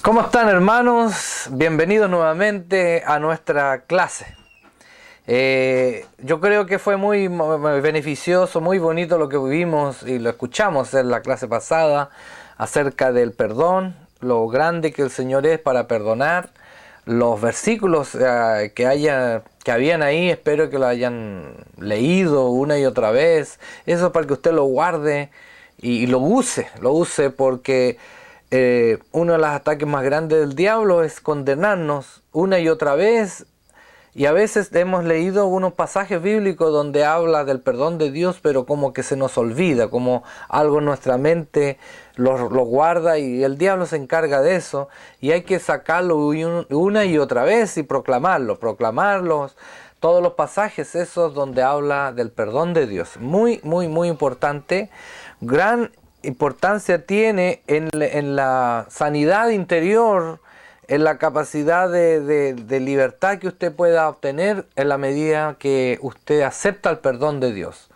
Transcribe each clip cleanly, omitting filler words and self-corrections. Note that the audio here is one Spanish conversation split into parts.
¿Cómo están, hermanos? Bienvenidos nuevamente a nuestra clase. Yo creo que fue muy beneficioso, muy bonito lo que vivimos y lo escuchamos en la clase pasada acerca del perdón, lo grande que el Señor es para perdonar. Los versículos que habían ahí, espero que lo hayan leído una y otra vez. Eso para que usted lo guarde y lo use porque uno de los ataques más grandes del diablo es condenarnos una y otra vez. Y a veces hemos leído unos pasajes bíblicos donde habla del perdón de Dios, pero como que se nos olvida, como algo en nuestra mente lo guarda y el diablo se encarga de eso. Y hay que sacarlo una y otra vez y proclamarlos. Todos los pasajes esos donde habla del perdón de Dios. Muy, muy, muy importante. Gran importancia tiene en la sanidad interior, en la capacidad de libertad que usted pueda obtener en la medida que usted acepta el perdón de Dios.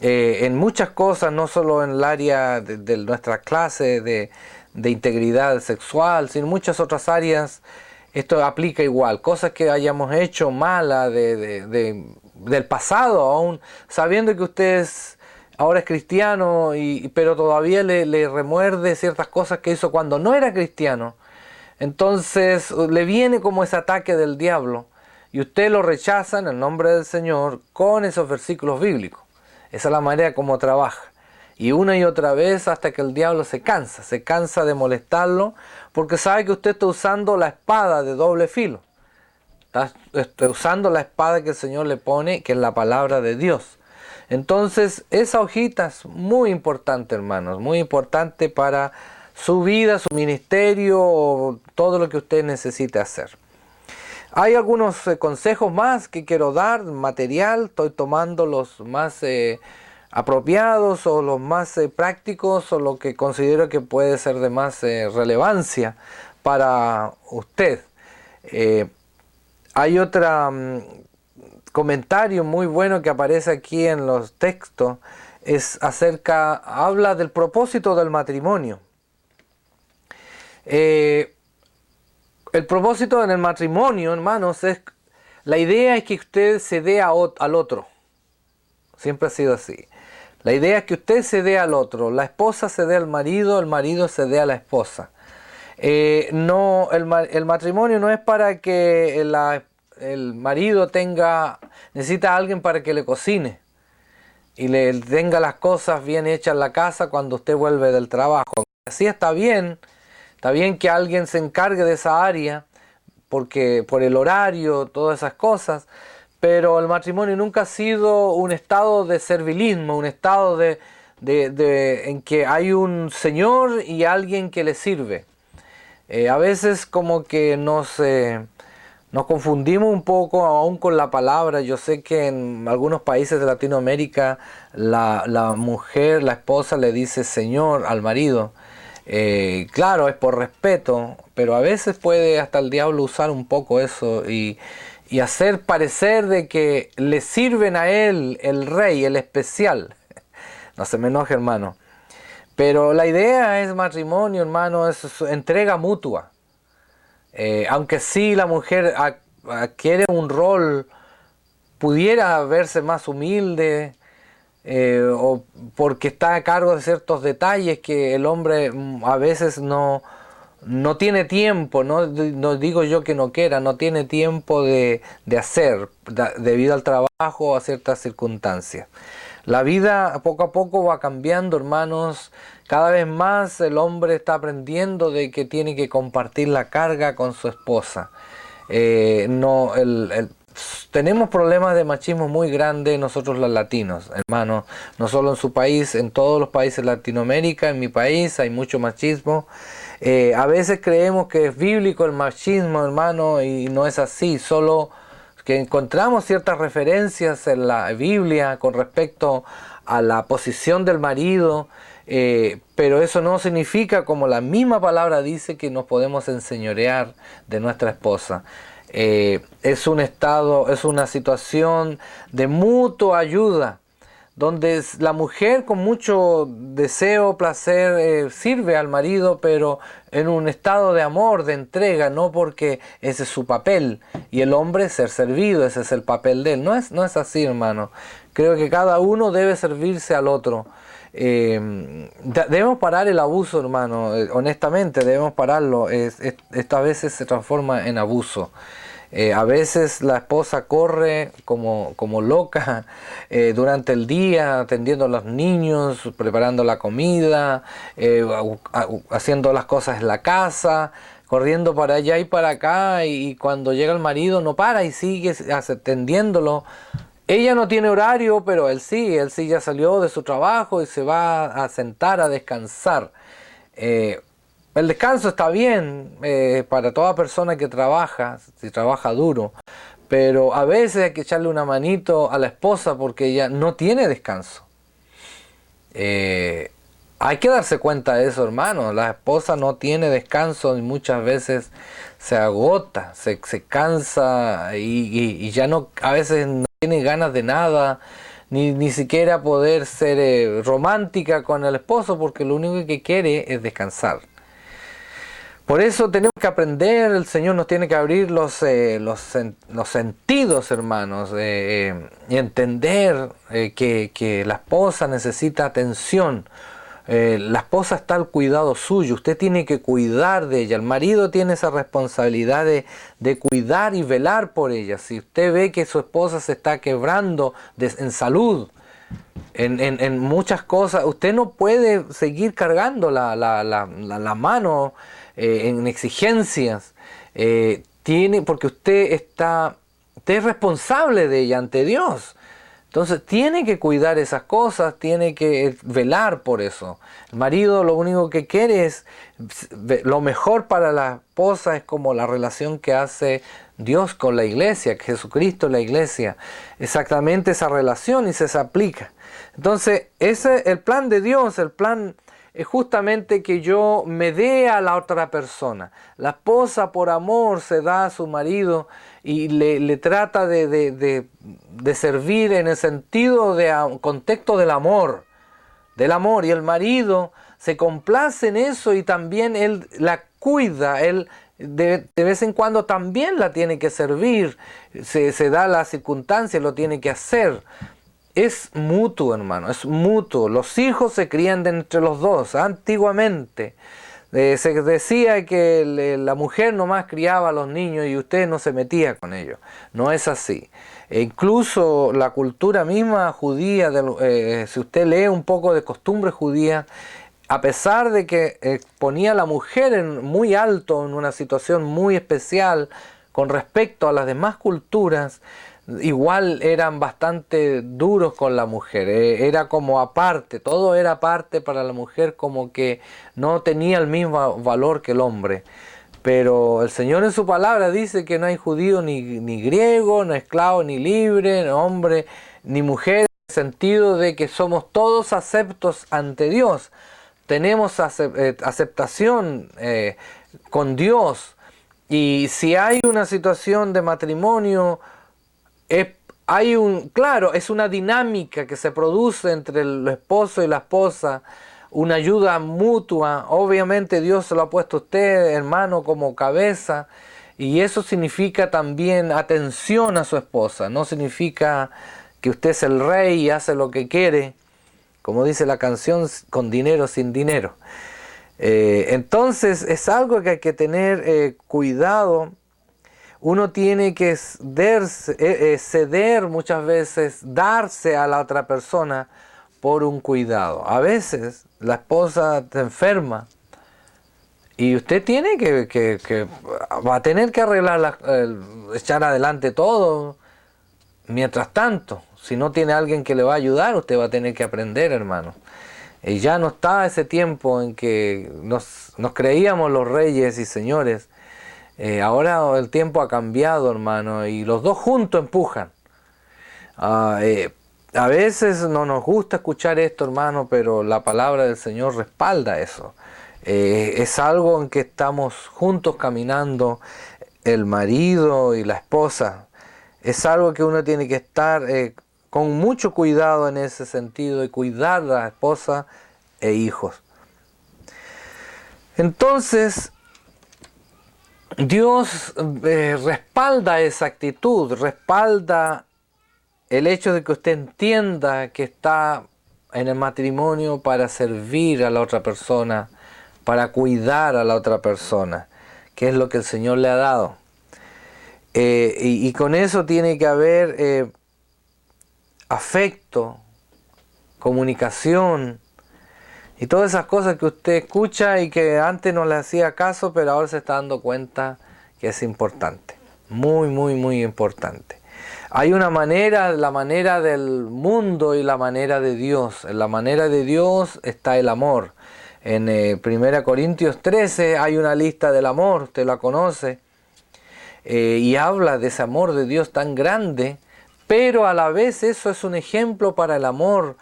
En muchas cosas, no solo en el área de nuestra clase de integridad sexual, sino en muchas otras áreas, esto aplica igual. Cosas que hayamos hecho malas del pasado, aún sabiendo que usted ahora es cristiano, pero todavía le remuerde ciertas cosas que hizo cuando no era cristiano. Entonces le viene como ese ataque del diablo y usted lo rechaza en el nombre del Señor con esos versículos bíblicos. Esa es la manera como trabaja. Y una y otra vez hasta que el diablo se cansa de molestarlo, porque sabe que usted está usando la espada de doble filo. Está usando la espada que el Señor le pone, que es la palabra de Dios. Entonces esa hojita es muy importante, hermanos, muy importante para su vida, su ministerio, todo lo que usted necesite hacer. Hay algunos consejos más que quiero dar, material, estoy tomando los más apropiados o los más prácticos o lo que considero que puede ser de más relevancia para usted. Hay otro comentario muy bueno que aparece aquí en los textos, habla del propósito del matrimonio. El propósito en el matrimonio, hermanos, la idea es que usted se dé al otro. Siempre ha sido así. La idea es que usted se dé al otro. La esposa se dé al marido, el marido se dé a la esposa. El matrimonio no es para que el marido necesita a alguien para que le cocine y le tenga las cosas bien hechas en la casa cuando usted vuelve del trabajo. Así está bien que alguien se encargue de esa área porque por el horario, todas esas cosas, pero el matrimonio nunca ha sido un estado de servilismo, un estado en que hay un señor y alguien que le sirve. A veces como que nos confundimos un poco aún con la palabra. Yo sé que en algunos países de Latinoamérica la mujer, la esposa le dice señor al marido. Claro, es por respeto, pero a veces puede hasta el diablo usar un poco eso y hacer parecer de que le sirven a él, el rey, el especial. No se me enoje, hermano. Pero la idea es matrimonio, hermano, es entrega mutua. Aunque sí la mujer adquiere un rol, pudiera verse más humilde, o porque está a cargo de ciertos detalles que el hombre a veces no tiene tiempo, no digo yo que no quiera, no tiene tiempo de hacer debido al trabajo o a ciertas circunstancias. La vida poco a poco va cambiando, hermanos. Cada vez más el hombre está aprendiendo de que tiene que compartir la carga con su esposa. Tenemos problemas de machismo muy grandes nosotros los latinos, hermanos. No solo en su país, en todos los países de Latinoamérica, en mi país hay mucho machismo. A veces creemos que es bíblico el machismo, hermano, y no es así. Solo que encontramos ciertas referencias en la Biblia con respecto a la posición del marido, pero eso no significa, como la misma palabra dice, que nos podemos enseñorear de nuestra esposa. Es una situación de mutua ayuda, donde la mujer con mucho deseo, placer, sirve al marido, pero en un estado de amor, de entrega, no porque ese es su papel, y el hombre ser servido, ese es el papel de él. No es así, hermano. Creo que cada uno debe servirse al otro. Debemos parar el abuso, hermano, honestamente debemos pararlo. Esto a veces se transforma en abuso. A veces la esposa corre como loca durante el día, atendiendo a los niños, preparando la comida, haciendo las cosas en la casa, corriendo para allá y para acá, y cuando llega el marido no para y sigue atendiéndolo. Ella no tiene horario, pero él sí ya salió de su trabajo y se va a sentar a descansar. El descanso está bien para toda persona que trabaja, si trabaja duro, pero a veces hay que echarle una manito a la esposa porque ella no tiene descanso. Hay que darse cuenta de eso, hermano. La esposa no tiene descanso y muchas veces se agota, se cansa y ya no, a veces no tiene ganas de nada, ni siquiera poder ser romántica con el esposo porque lo único que quiere es descansar. Por eso tenemos que aprender, el Señor nos tiene que abrir los sentidos, hermanos, y entender que la esposa necesita atención. La esposa está al cuidado suyo, usted tiene que cuidar de ella, el marido tiene esa responsabilidad de cuidar y velar por ella. Si usted ve que su esposa se está quebrando en salud, en muchas cosas, usted no puede seguir cargando la mano en exigencias, porque usted es responsable de ella ante Dios. Entonces tiene que cuidar esas cosas, tiene que velar por eso. El marido lo único que quiere es, lo mejor para la esposa es como la relación que hace Dios con la iglesia, Jesucristo la iglesia. Exactamente esa relación y se aplica. Entonces el plan de Dios, el plan es justamente que yo me dé a la otra persona. La esposa por amor se da a su marido y le trata de servir en el sentido contexto del amor, y el marido se complace en eso y también él la cuida, él de vez en cuando también la tiene que servir, se da la circunstancia, lo tiene que hacer. Es mutuo, hermano, es mutuo. Los hijos se crían de entre los dos. Antiguamente se decía que la mujer nomás criaba a los niños y usted no se metía con ellos. No es así. E incluso la cultura misma judía, si usted lee un poco de costumbre judía, a pesar de que ponía a la mujer muy alto, en una situación muy especial con respecto a las demás culturas, igual eran bastante duros con la mujer, era como aparte, todo era aparte para la mujer, como que no tenía el mismo valor que el hombre. Pero el Señor en su palabra dice que no hay judío ni griego, no esclavo ni libre, no hombre ni mujer, en el sentido de que somos todos aceptos ante Dios. Tenemos aceptación con Dios, y si hay una situación de matrimonio, claro, es una dinámica que se produce entre el esposo y la esposa, una ayuda mutua. Obviamente Dios se lo ha puesto a usted, hermano, como cabeza, y eso significa también atención a su esposa. No significa que usted es el rey y hace lo que quiere, como dice la canción, con dinero, sin dinero. Entonces es algo que hay que tener cuidado. Uno tiene que ceder muchas veces, darse a la otra persona por un cuidado. A veces la esposa te enferma y usted tiene que va a tener que arreglar, echar adelante todo. Mientras tanto, si no tiene alguien que le va a ayudar, usted va a tener que aprender, hermano. Y ya no está ese tiempo en que nos creíamos los reyes y señores. Ahora el tiempo ha cambiado, hermano, y los dos juntos empujan. A veces no nos gusta escuchar esto, hermano, pero la palabra del Señor respalda eso. Es algo en que estamos juntos caminando, el marido y la esposa. Es algo que uno tiene que estar con mucho cuidado en ese sentido y cuidar a la esposa e hijos. Entonces, Dios respalda esa actitud, respalda el hecho de que usted entienda que está en el matrimonio para servir a la otra persona, para cuidar a la otra persona, que es lo que el Señor le ha dado. Y con eso tiene que haber afecto, comunicación y todas esas cosas que usted escucha y que antes no le hacía caso, pero ahora se está dando cuenta que es importante, muy, muy, muy importante. Hay una manera, la manera del mundo y la manera de Dios. En la manera de Dios está el amor. En 1 Corintios 13 hay una lista del amor, usted la conoce, y habla de ese amor de Dios tan grande, pero a la vez eso es un ejemplo para el amor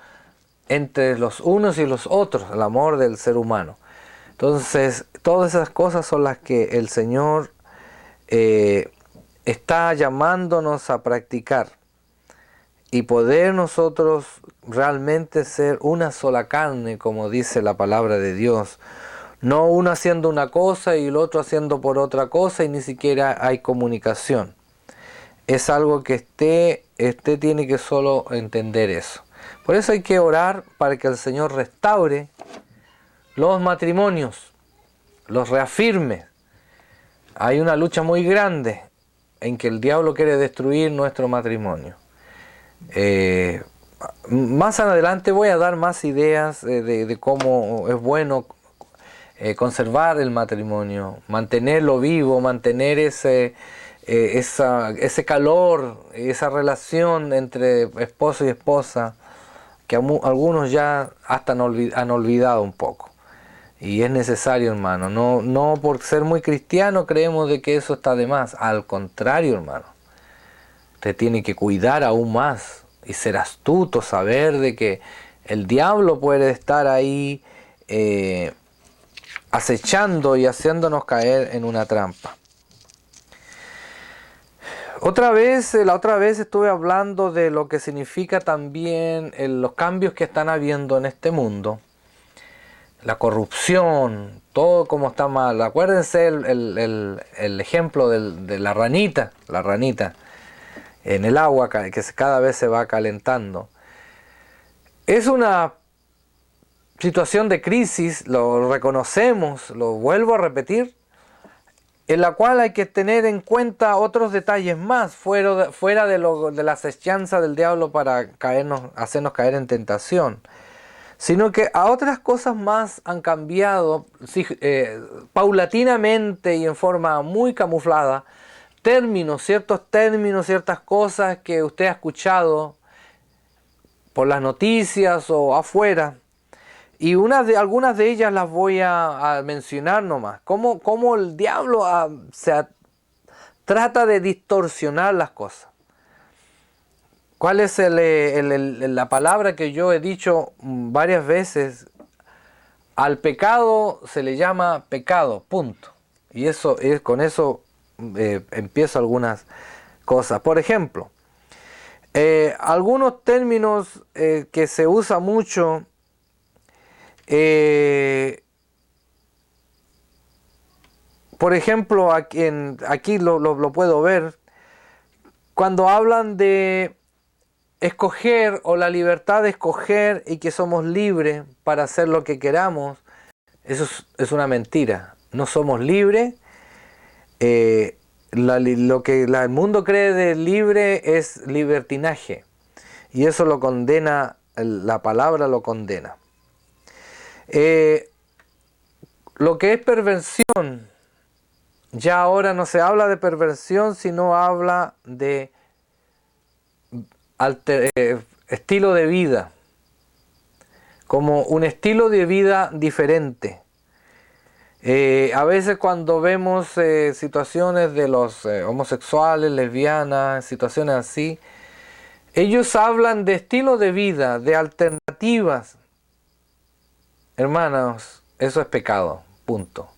entre los unos y los otros, el amor del ser humano. Entonces, todas esas cosas son las que el Señor está llamándonos a practicar y poder nosotros realmente ser una sola carne, como dice la palabra de Dios. No uno haciendo una cosa y el otro haciendo por otra cosa y ni siquiera hay comunicación. Es algo que usted tiene que solo entender eso. Por eso hay que orar para que el Señor restaure los matrimonios, los reafirme. Hay una lucha muy grande en que el diablo quiere destruir nuestro matrimonio. Más adelante voy a dar más ideas de cómo es bueno conservar el matrimonio, mantenerlo vivo, mantener ese calor, esa relación entre esposo y esposa, que algunos ya hasta han olvidado un poco. Y es necesario, hermano. No por ser muy cristiano creemos de que eso está de más. Al contrario, hermano. Usted tiene que cuidar aún más y ser astuto, saber de que el diablo puede estar ahí acechando y haciéndonos caer en una trampa. La otra vez estuve hablando de lo que significa también los cambios que están habiendo en este mundo. La corrupción, todo como está mal. Acuérdense el ejemplo de la ranita en el agua que cada vez se va calentando. Es una situación de crisis, lo reconocemos, lo vuelvo a repetir, en la cual hay que tener en cuenta otros detalles más, fuera de la acechanza del diablo para hacernos caer en tentación, sino que a otras cosas más han cambiado paulatinamente y en forma muy camuflada, ciertos términos, ciertas cosas que usted ha escuchado por las noticias o afuera. Y algunas de ellas las voy a mencionar nomás. Cómo el diablo trata de distorsionar las cosas. ¿Cuál es la palabra que yo he dicho varias veces? Al pecado se le llama pecado, punto. Y con eso empiezo algunas cosas. Por ejemplo, algunos términos que se usa mucho. Por ejemplo, aquí lo puedo ver, cuando hablan de escoger o la libertad de escoger y que somos libres para hacer lo que queramos, eso es una mentira. No somos libres. Lo que el mundo cree de libre es libertinaje, y eso lo condena, la palabra lo condena. Lo que es perversión, ya ahora no se habla de perversión, sino habla de estilo de vida, como un estilo de vida diferente. A veces cuando vemos situaciones de los homosexuales, lesbianas, situaciones así, ellos hablan de estilo de vida, de alternativas. Hermanos, eso es pecado, punto.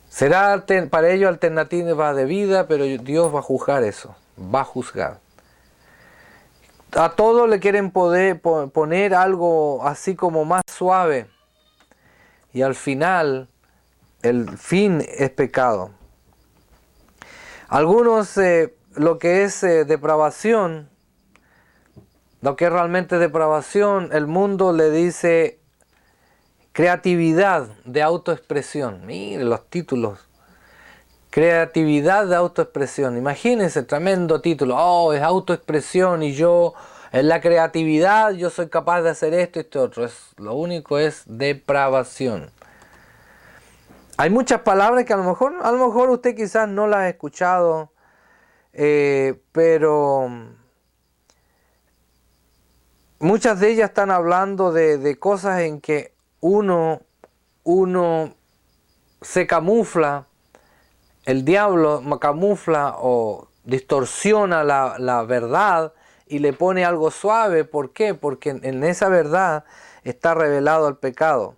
Será para ellos alternativa de vida, pero Dios va a juzgar eso, va a juzgar. A todos le quieren poner algo así como más suave. Y al final, el fin es pecado. Algunos, lo que es depravación, lo que es realmente depravación, el mundo le dice creatividad de autoexpresión. Mire los títulos. Creatividad de autoexpresión. Imagínense, tremendo título. Oh, es autoexpresión y yo, en la creatividad, yo soy capaz de hacer esto y esto otro. Lo único es depravación. Hay muchas palabras que a lo mejor usted quizás no las ha escuchado, pero muchas de ellas están hablando de cosas en que uno se camufla, el diablo camufla o distorsiona la verdad y le pone algo suave. ¿Por qué? Porque en esa verdad está revelado el pecado.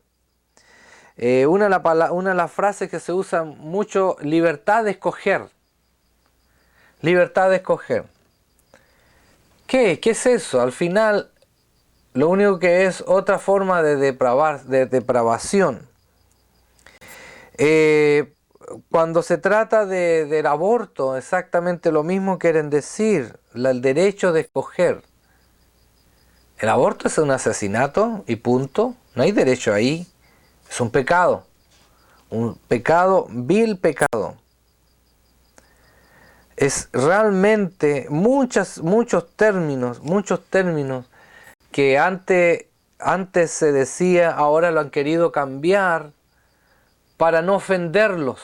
Una de las frases que se usa mucho, libertad de escoger. Libertad de escoger. ¿Qué es eso? Al final, lo único que es otra forma de depravación. Cuando se trata del aborto, exactamente lo mismo quieren decir, el derecho de escoger. El aborto es un asesinato y punto, no hay derecho ahí. Es un pecado, vil pecado. Es realmente muchos términos que antes se decía, ahora lo han querido cambiar para no ofenderlos.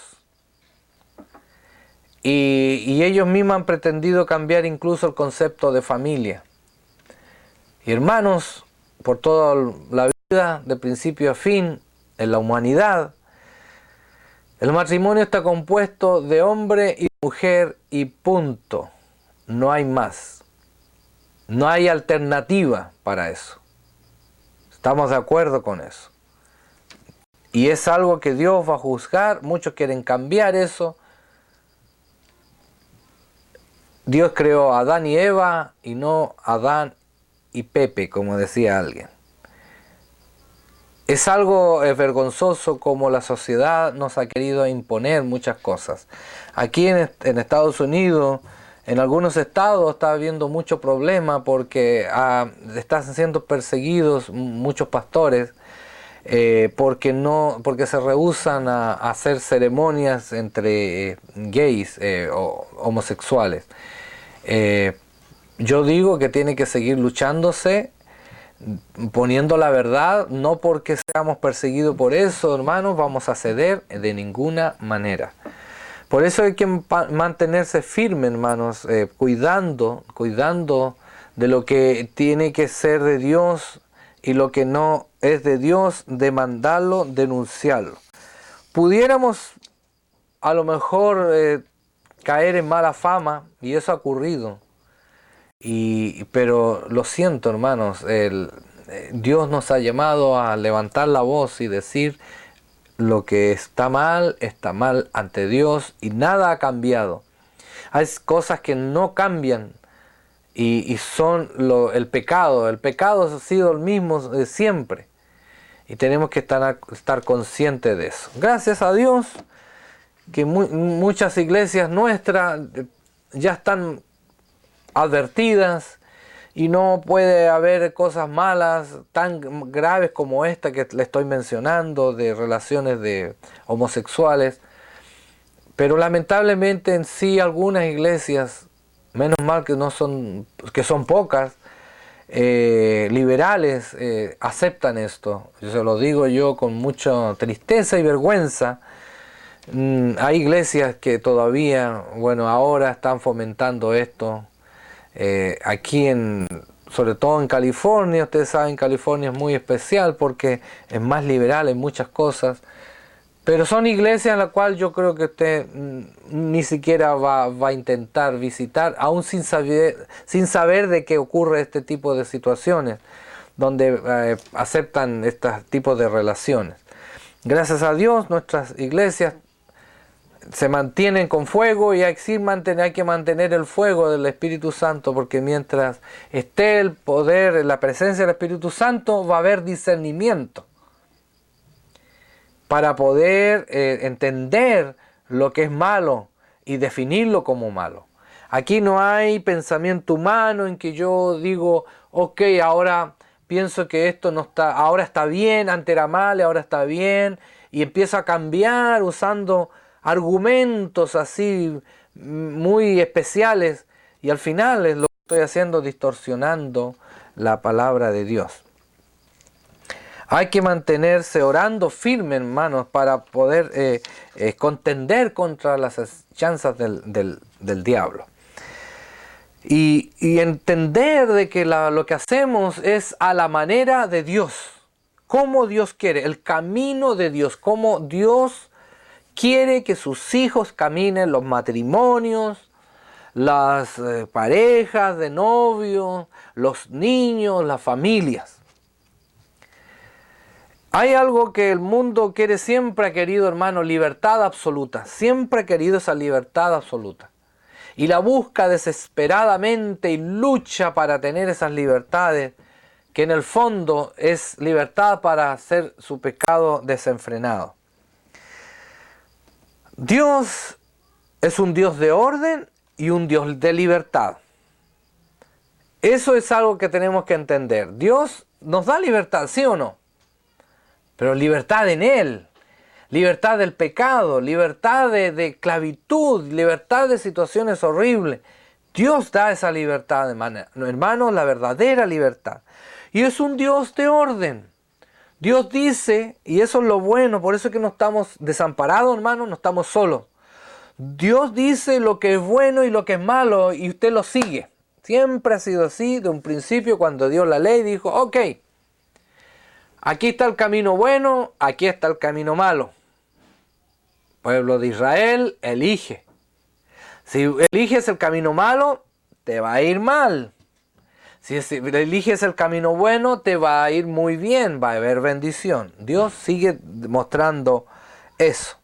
Y ellos mismos han pretendido cambiar incluso el concepto de familia. Y hermanos, por toda la vida, de principio a fin, en la humanidad, el matrimonio está compuesto de hombre y mujer y punto. No hay más. No hay alternativa para eso. Estamos de acuerdo con eso. Y es algo que Dios va a juzgar. Muchos quieren cambiar eso. Dios creó a Adán y Eva y no Adán y Pepe, como decía alguien. Es algo vergonzoso como la sociedad nos ha querido imponer muchas cosas. Aquí en Estados Unidos, en algunos estados está habiendo mucho problema porque están siendo perseguidos muchos pastores porque se rehúsan a hacer ceremonias entre gays o homosexuales. Yo digo que tiene que seguir luchándose, poniendo la verdad, no porque seamos perseguidos por eso, hermanos, vamos a ceder de ninguna manera. Por eso hay que mantenerse firme, hermanos, cuidando de lo que tiene que ser de Dios y lo que no es de Dios, demandarlo, denunciarlo. Pudiéramos a lo mejor caer en mala fama, y eso ha ocurrido. Pero lo siento, hermanos, Dios nos ha llamado a levantar la voz y decir lo que está mal ante Dios y nada ha cambiado. Hay cosas que no cambian y son el pecado. El pecado ha sido el mismo de siempre y tenemos que estar conscientes de eso. Gracias a Dios que muchas iglesias nuestras ya están advertidas y no puede haber cosas malas tan graves como esta que le estoy mencionando de relaciones de homosexuales, pero lamentablemente en sí algunas iglesias, menos mal que son pocas, liberales, aceptan esto. Yo se lo digo yo con mucha tristeza y vergüenza. Hay iglesias que todavía, ahora están fomentando esto. Aquí sobre todo en California, ustedes saben, California es muy especial porque es más liberal en muchas cosas, pero son iglesias en las cuales yo creo que usted ni siquiera va a intentar visitar, aún sin saber de qué ocurre este tipo de situaciones, donde aceptan estos tipos de relaciones. Gracias a Dios, nuestras iglesias se mantienen con fuego, y hay que mantener el fuego del Espíritu Santo, porque mientras esté el poder, la presencia del Espíritu Santo, va a haber discernimiento para poder entender lo que es malo y definirlo como malo. Aquí no hay pensamiento humano en que yo digo, ok, ahora pienso que esto no está, ahora está bien, antes era mal, ahora está bien, y empiezo a cambiar usando argumentos así muy especiales, y al final es lo que estoy haciendo, distorsionando la palabra de Dios. Hay que mantenerse orando firme, hermanos, para poder contender contra las chanzas del diablo. Y entender de que lo que hacemos es a la manera de Dios, como Dios quiere, el camino de Dios, como Dios quiere que sus hijos caminen, los matrimonios, las parejas de novios, los niños, las familias. Hay algo que el mundo quiere, siempre ha querido, hermano, libertad absoluta. Siempre ha querido esa libertad absoluta. Y la busca desesperadamente y lucha para tener esas libertades, que en el fondo es libertad para hacer su pecado desenfrenado. Dios es un Dios de orden y un Dios de libertad. Eso es algo que tenemos que entender. Dios nos da libertad, ¿sí o no? Pero libertad en Él, libertad del pecado, libertad de esclavitud, libertad de situaciones horribles. Dios da esa libertad, hermanos, la verdadera libertad. Y es un Dios de orden. Dios dice, y eso es lo bueno, por eso es que no estamos desamparados, hermanos, no estamos solos. Dios dice lo que es bueno y lo que es malo, y usted lo sigue. Siempre ha sido así, de un principio, cuando dio la ley, dijo, ok, aquí está el camino bueno, aquí está el camino malo. Pueblo de Israel, elige. Si eliges el camino malo, te va a ir mal. Si eliges el camino bueno, te va a ir muy bien, va a haber bendición. Dios sigue mostrando eso.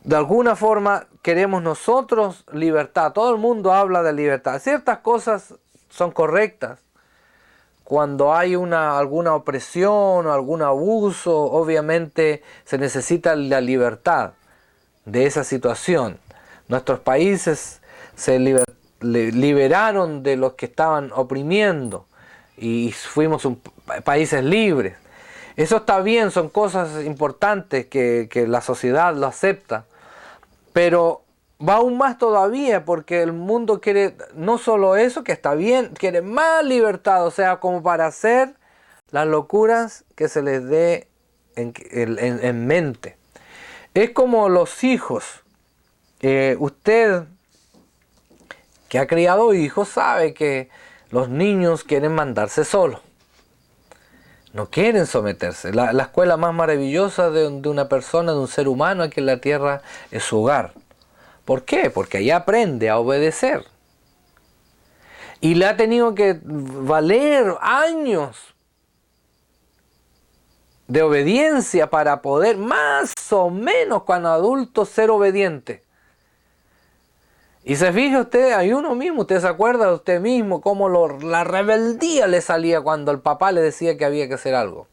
De alguna forma queremos nosotros libertad. Todo el mundo habla de libertad. Ciertas cosas son correctas. Cuando hay alguna opresión o algún abuso, obviamente se necesita la libertad de esa situación. Nuestros países se liberaron de los que estaban oprimiendo y fuimos países libres. Eso está bien, son cosas importantes que la sociedad lo acepta, pero va aún más todavía, porque el mundo quiere no solo eso, que está bien, quiere más libertad, o sea, como para hacer las locuras que se les dé en mente. Es como los hijos. Usted que ha criado hijos sabe que los niños quieren mandarse solos. No quieren someterse. La escuela más maravillosa de una persona, de un ser humano aquí en la tierra, es su hogar. ¿Por qué? Porque ahí aprende a obedecer. Y le ha tenido que valer años de obediencia para poder más o menos cuando adulto ser obediente. Y se fija usted, hay uno mismo, usted se acuerda de usted mismo, cómo la rebeldía le salía cuando el papá le decía que había que hacer algo.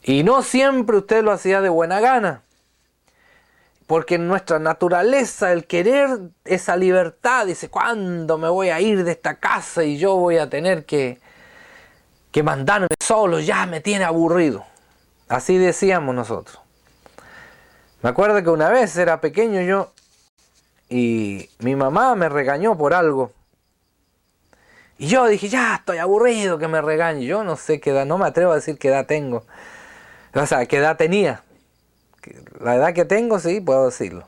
Y no siempre usted lo hacía de buena gana. Porque en nuestra naturaleza, el querer esa libertad, dice, ¿cuándo me voy a ir de esta casa y yo voy a tener que mandarme solo? Ya me tiene aburrido. Así decíamos nosotros. Me acuerdo que una vez era pequeño yo y mi mamá me regañó por algo. Y yo dije, ya estoy aburrido que me regañe. Yo no sé qué edad, no me atrevo a decir qué edad tengo. O sea, qué edad tenía. La edad que tengo, sí, puedo decirlo.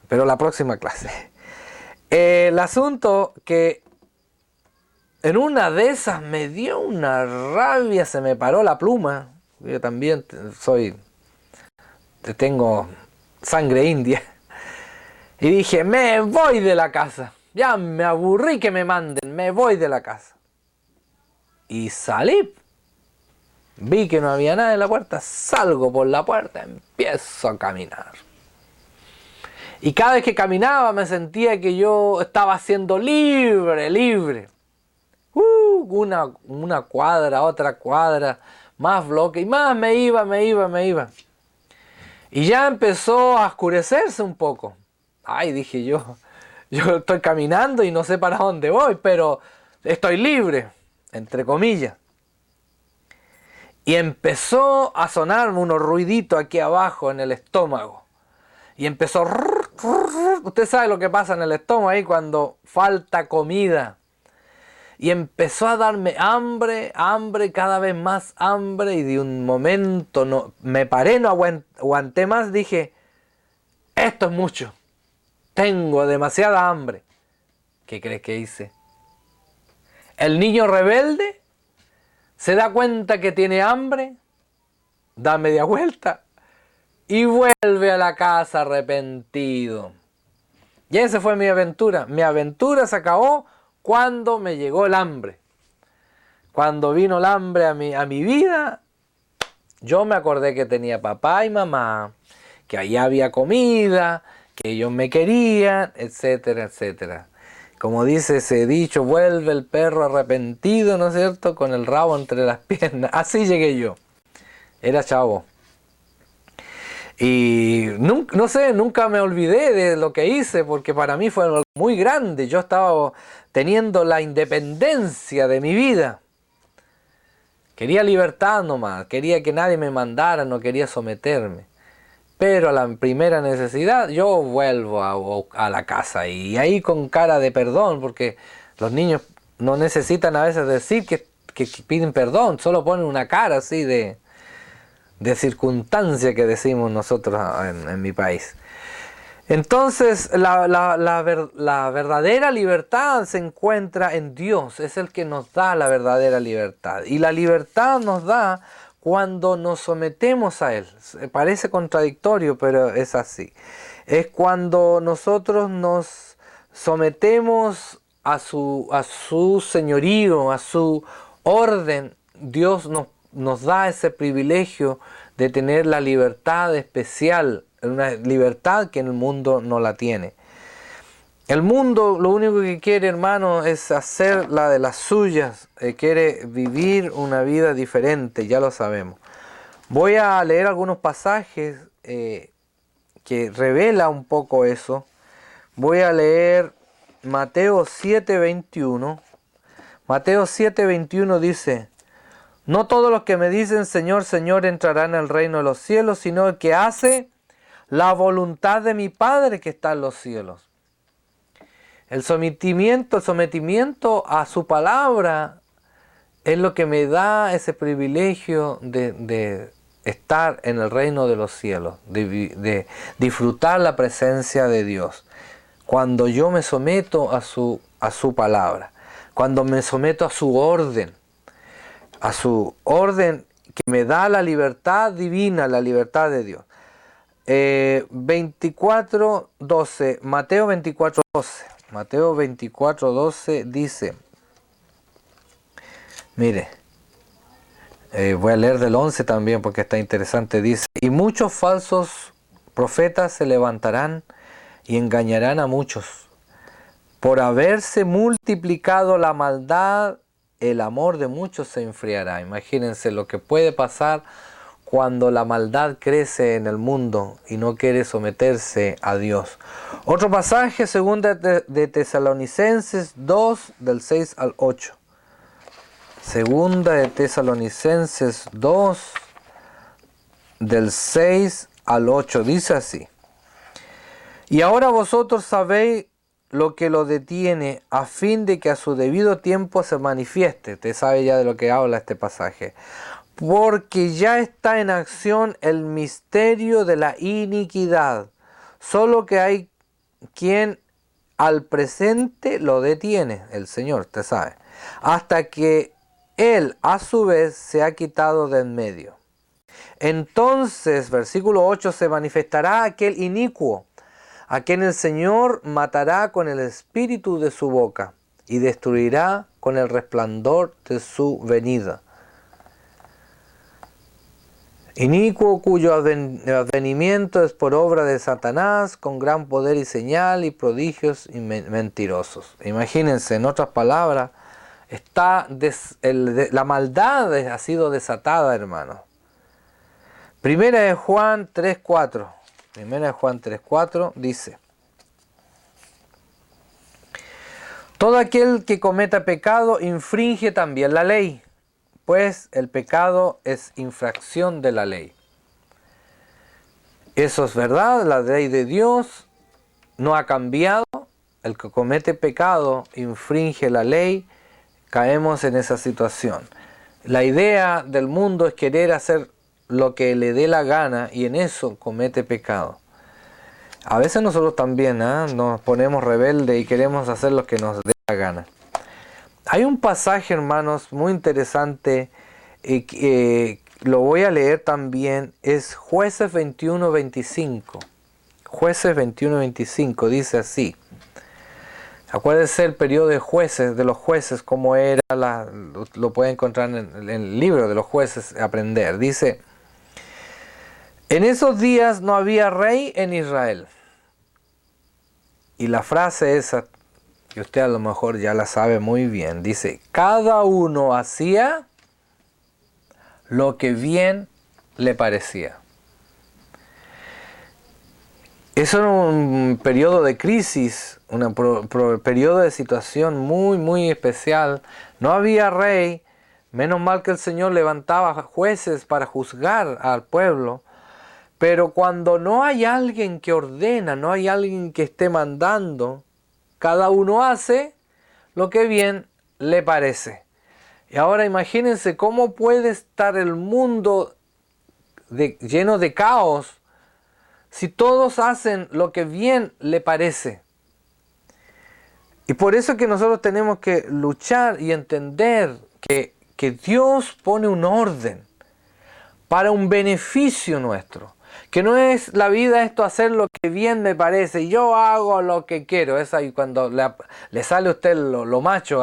Pero la próxima clase. El asunto que en una de esas me dio una rabia, se me paró la pluma. Yo también tengo sangre india. Y dije, me voy de la casa. Ya me aburrí que me manden, me voy de la casa. Y salí. Vi que no había nada en la puerta, salgo por la puerta, empiezo a caminar. Y cada vez que caminaba me sentía que yo estaba siendo libre, libre. Una cuadra, otra cuadra, más bloque, y más me iba. Y ya empezó a oscurecerse un poco. Ay, dije yo estoy caminando y no sé para dónde voy, pero estoy libre, entre comillas. Y empezó a sonarme unos ruiditos aquí abajo en el estómago. Y empezó... Usted sabe lo que pasa en el estómago ahí cuando falta comida. Y empezó a darme hambre, cada vez más hambre. Y de un momento me paré, no aguanté más. Dije, esto es mucho. Tengo demasiada hambre. ¿Qué crees que hice? El niño rebelde se da cuenta que tiene hambre, da media vuelta y vuelve a la casa arrepentido. Y esa fue mi aventura. Mi aventura se acabó cuando me llegó el hambre. Cuando vino el hambre a mi vida, yo me acordé que tenía papá y mamá, que allá había comida, que ellos me querían, etcétera, etcétera. Como dice ese dicho, vuelve el perro arrepentido, ¿no es cierto?, con el rabo entre las piernas. Así llegué yo. Era chavo. Y no sé, nunca me olvidé de lo que hice, porque para mí fue algo muy grande. Yo estaba teniendo la independencia de mi vida. Quería libertad nomás, quería que nadie me mandara, no quería someterme. Pero a la primera necesidad yo vuelvo a la casa y ahí con cara de perdón, porque los niños no necesitan a veces decir que piden perdón, solo ponen una cara así de circunstancia que decimos nosotros en mi país. Entonces la verdadera libertad se encuentra en Dios, es el que nos da la verdadera libertad. Y la libertad nos da cuando nos sometemos a Él. Parece contradictorio, pero es así. Es cuando nosotros nos sometemos a su señorío, a su orden. Dios nos da ese privilegio de tener la libertad especial, una libertad que en el mundo no la tiene. El mundo lo único que quiere, hermano, es hacer la de las suyas, quiere vivir una vida diferente, ya lo sabemos. Voy a leer algunos pasajes que revela un poco eso. Voy a leer Mateo 7:21. Mateo 7:21 dice: no todos los que me dicen Señor, Señor entrarán en el reino de los cielos, sino el que hace la voluntad de mi Padre que está en los cielos. El sometimiento a su palabra es lo que me da ese privilegio de estar en el reino de los cielos, de disfrutar la presencia de Dios. Cuando yo me someto a su palabra, cuando me someto a su orden que me da la libertad divina, la libertad de Dios. 24:12, Mateo 24:12. Mateo 24:12 dice, mire, voy a leer del 11 también porque está interesante, dice, y muchos falsos profetas se levantarán y engañarán a muchos. Por haberse multiplicado la maldad, el amor de muchos se enfriará. Imagínense lo que puede pasar cuando la maldad crece en el mundo y no quiere someterse a Dios. Otro pasaje, segunda de Tesalonicenses 2, del 6 al 8. Segunda de Tesalonicenses 2, del 6 al 8, dice así: y ahora vosotros sabéis lo que lo detiene, a fin de que a su debido tiempo se manifieste. Usted sabe ya de lo que habla este pasaje. Porque ya está en acción el misterio de la iniquidad, solo que hay quien al presente lo detiene, el Señor, usted sabe, hasta que Él a su vez se ha quitado de en medio. Entonces, versículo 8, se manifestará aquel inicuo, a quien el Señor matará con el espíritu de su boca y destruirá con el resplandor de su venida. inicuo cuyo advenimiento es por obra de Satanás, con gran poder y señal y prodigios y mentirosos. Imagínense, en otras palabras, la maldad ha sido desatada, hermanos. Primera de Juan 3:4. Primera de Juan 3:4 dice: todo aquel que cometa pecado infringe también la ley, pues el pecado es infracción de la ley. Eso es verdad, la ley de Dios no ha cambiado. El que comete pecado infringe la ley, caemos en esa situación. La idea del mundo es querer hacer lo que le dé la gana y en eso comete pecado. A veces nosotros también nos ponemos rebeldes y queremos hacer lo que nos dé la gana. Hay un pasaje, hermanos, muy interesante, lo voy a leer también, es Jueces 21:25. Jueces 21:25 dice así. Acuérdense el periodo de los jueces, cómo era, lo pueden encontrar en el libro de los jueces, aprender. Dice: en esos días no había rey en Israel. Y la frase esa, que usted a lo mejor ya la sabe muy bien, dice: cada uno hacía lo que bien le parecía. Eso era un periodo de crisis, un periodo de situación muy, muy especial. No había rey, menos mal que el Señor levantaba jueces para juzgar al pueblo. Pero cuando no hay alguien que ordena, no hay alguien que esté mandando, cada uno hace lo que bien le parece. Y ahora imagínense cómo puede estar el mundo lleno de caos si todos hacen lo que bien le parece. Y por eso es que nosotros tenemos que luchar y entender que Dios pone un orden para un beneficio nuestro. Que no es la vida esto hacer lo que bien me parece, yo hago lo que quiero. Es ahí cuando le sale a usted lo macho,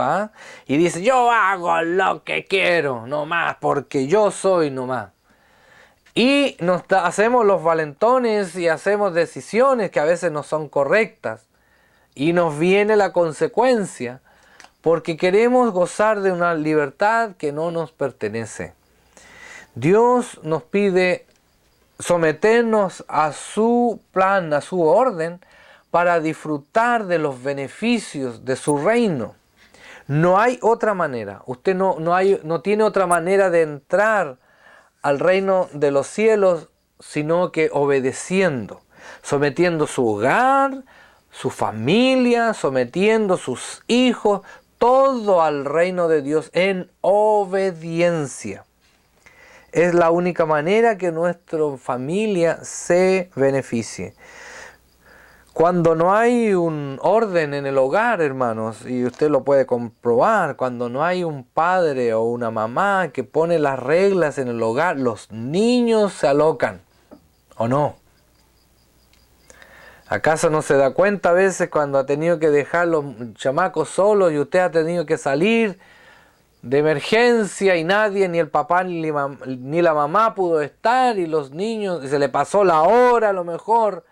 y dice: yo hago lo que quiero, no más, porque yo soy nomás. Y hacemos los valentones y hacemos decisiones que a veces no son correctas. Y nos viene la consecuencia, porque queremos gozar de una libertad que no nos pertenece. Dios nos pide someternos a su plan, a su orden, para disfrutar de los beneficios de su reino. No hay otra manera. Usted no tiene otra manera de entrar al reino de los cielos, sino que obedeciendo, sometiendo su hogar, su familia, sometiendo sus hijos, todo al reino de Dios en obediencia. Es la única manera que nuestra familia se beneficie. Cuando no hay un orden en el hogar, hermanos, y usted lo puede comprobar, cuando no hay un padre o una mamá que pone las reglas en el hogar, los niños se alocan, ¿o no? ¿Acaso no se da cuenta a veces cuando ha tenido que dejar los chamacos solos y usted ha tenido que salir de emergencia y nadie, ni el papá ni la mamá pudo estar, y los niños, se le pasó la hora a lo mejor?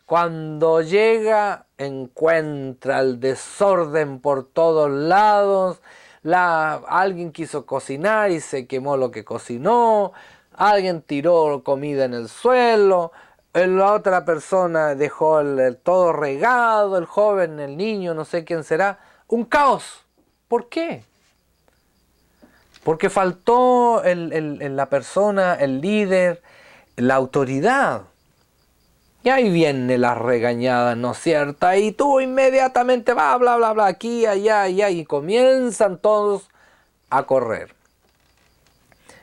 Cuando llega, encuentra el desorden por todos lados. Alguien quiso cocinar y se quemó lo que cocinó. Alguien tiró comida en el suelo. La otra persona dejó todo regado. El joven, el niño, no sé quién será. Un caos. ¿Por qué? Porque faltó la persona, el líder, la autoridad. Y ahí viene la regañada no cierta, y tú inmediatamente va, bla, bla, bla, aquí, allá, allá, y comienzan todos a correr.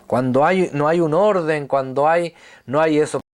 Cuando no hay un orden, cuando no hay eso